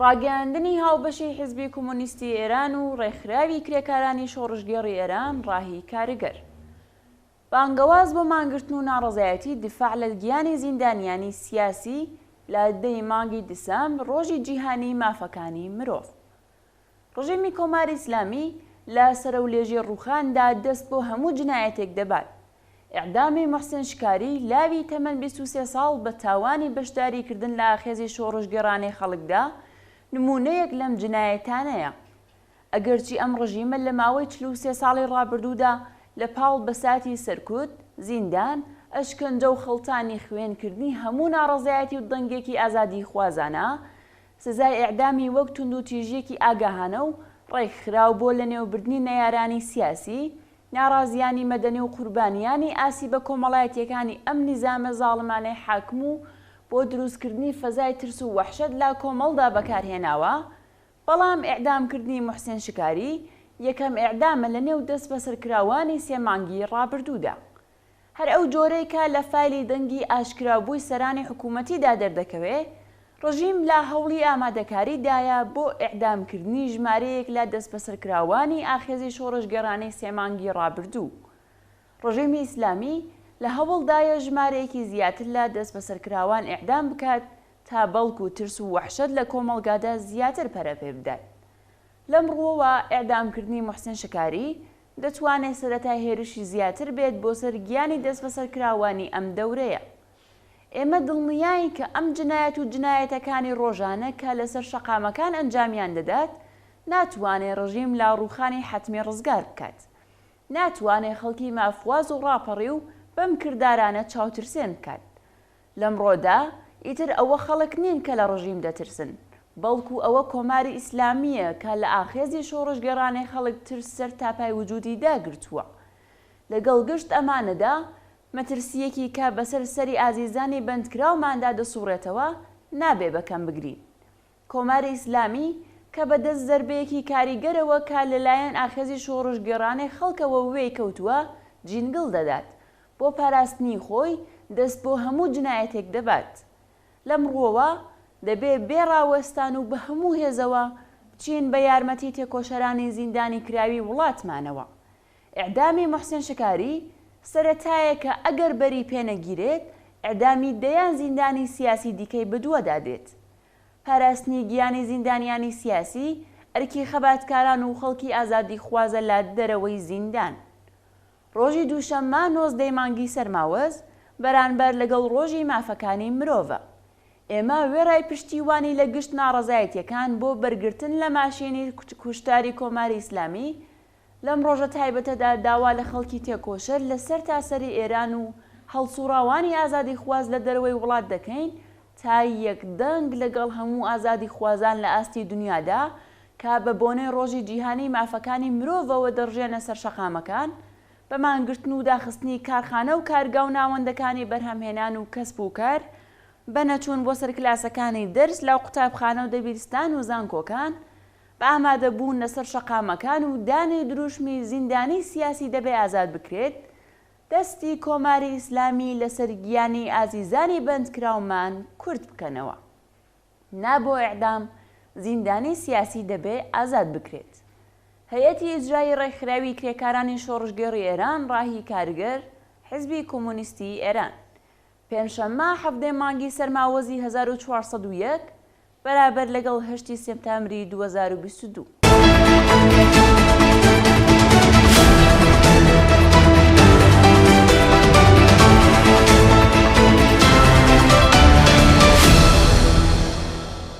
ڕاگەاندنی هاوبەشی حیزبی کۆمۆنیستی ئێران و ڕێکخراوی کرێکارانی شۆڕژگێڕی ئێران ڕاهی کارگر. بانگەواز بۆ مانگرتن و ناڕەزایەتی دیفاع لە گیانی زیندانیانی سیاسی لە 10 مانگی دیسەمبر ڕۆژی جیهانی مافەکانی مرۆڤ. ڕژیمی کۆماری ئیسلامی لە سەرەولێژی ڕووخاندا دەست بۆ هەموو جنایەتێک دەبات. ئیعدامی موحسین شکاری لاوی تەمەن 23 ساڵ بە تاوانی بەشداریکردن لە ئاخێزی شۆڕژگێڕانەی خەڵکدا نمونەیەک لەم جنایەتانەیە. ئەگەرچی ئەم ڕژیمە لە ماوەی 43 ساڵی ڕابردوودا لە پاڵ بەساتی سەرکوت، زیندان، ئەشکەنجە و خەڵتانی خوێنکردنی هەموو ناڕەزایەتی و دەنگێکی ئازادی خوازانە، سزای ئیعدامی وەک توندوتیژیەکی ئاگاهانە و ڕێکخراو بۆ لە نێوبردنی نەیارانی سیاسی، ناڕازیانی مەدەنی و قوربانیانی ئاسی بە کۆمەڵایەتیەکانی ئەم نیزامە زاڵمانەی حاکم و بۆ دروستکردنی فەزای ترس و وەحشەت لا کۆمەڵدا بەکارهێناوە. بەڵام ئیعدامکردنی موحسین شکاری یەکەم ئیعدامە لە نێو دەست بەسەرکراوانی 3 مانگی ڕابردوودا. هەر ئەو جۆرەی کە لە فایلی دەنگی ئاشکرابووی سەرانی حکوومەتیدا دەردەکەوێت، ڕژیم لە هەوڵی ئامادەکاریدایە بۆ ئیعدامکردنی ژمارەیەک لە دەست بەسەرکراوانی ئاخێزی شۆڕژگێڕانەی 3 مانگی ڕابردوو. ڕژیمی ئیسلامی لە هەوڵدایە ژمارەیەکی زیاتر لە دەست بەسەرکراوان ئیعدام بکات تا بەڵک و ترس و وەحشەت لە کۆمەڵگادا زیاتر پەرەپێ بدات. لەم ڕووەوە ئیعدامکردنی موحسین شکاری دەتوانێت سەرەتای هێرشی زیاتر بێت بۆ سەر گیانی دەست بەسەرکراوانی ئەم دەورەیە. ئێمە دڵنیاین کە ئەم جنایەت و جنایەتەکانی ڕۆژانە کە لەسەر شەقامەکان ئەنجامیان دەدات، ناتوانێت ڕژیم لا ڕووخانی حەتمی ڕزگار بکات. ناتوانێت خەڵکی مافواز و ڕاپەڕی و بەم کردارانە چاوترسێن بکات. لەمڕۆدا ئیتر ئەوە خەڵک نین کە لە ڕژیم دەترسن، بەڵکو ئەوە کۆماری ئیسلامیە کە لە ئاخێزی شۆڕژگێڕانەی خەڵک ترس سەر تاپای وجودی داگرتووە. لەگەڵ گشت ئەمانەدا مەترسیەکی کە بەسەر سەری ئازیزانی بەندکراوماندا دەسوڕێتەوە نابێ بەکەم بگرین. کۆماری ئیسلامی کە بەدەست زەربەیەکی کاریگەرەوە کە لەلایەن ئاخێزی شۆڕژگێڕانەی خەڵکەوە وێی کەوتووە جینگڵ دەدات، بۆ پاراستنی خۆی دەست بۆ هەموو جنایەتێک دەبات. لەم ڕووەوە دەبێ بێڕاوەستان و بە هەموو هێزەوە بچین بە یارمەتی تێکۆشەرانی زیندانی کراوی وڵاتمانەوە. ئیعدامی موحسین شکاری سەرەتایەکە ئەگەر بەری پێنەگیرێت، ئیعدامی دەیان زیندانی سیاسی دیکەی بەدووەدا دێت. پاراستنی گیانی زیندانیانی سیاسی ئەرکی خەباتکاران و خەڵکی ئازادی خوازە لە دەرەوەی زیندان. ڕۆژی دووشەممە 19 مانگی سەرماوەز بەرامبەر لەگەڵ ڕۆژی مافەکانی مرۆڤە. ئێمە وێڕای پشتیوانی لە گشت ناڕەزایەتیەکان بۆ بەرگرتن لە ماشێنی کوشتاری کۆماری ئیسلامی لەم ڕۆژە تایبەتەدا داوا لە خەڵکی تێکۆشەر لە سەر تاسەری ئێران و هەڵسوڕاوانی ئازادی خواز لە دەرەوەی وڵات دەکەین تا یەکدەنگ لەگەڵ هەموو ئازادی خوازان لە ئاستی دنیادا کە بە بۆنەی ڕۆژی جیهانی مافەکانی مرۆڤەوە دەڕژێنە سەر شەقامەکان، بە مانگرتن و داخستنی کارخانە و کارگا و ناوەندەکانی بەرهەمهێنان و کەسب و کار، بەنەچوون بۆ سەر کلاسەکانی دەرس لە قوتابخانە و دەبیرستان و زانکۆکان، بە ئامادەبوون لەسەر شەقامەکان و دانەی دروشمی زیندانی سیاسی دەبێ ئازاد بکرێت، دەستی کۆماری ئیسلامی لەسەر گیانی ئازیزانی بەندکراومان کورت بکەنەوە. نابۆ ئیعدام زیندانی سیاسی دەبێ ئازاد بکرێت. هەیەتی ئیجرایی ڕێکخراوی کرێکارانی شۆڕژگێڕی ئێران ڕاهی کارگر، حیزبی کۆمۆنیستی ئێران، پێنجشەممە 17 مانگی سەرماوەزی 1401 بەرابەر لەگەڵ 8 سێپتامبری 2022.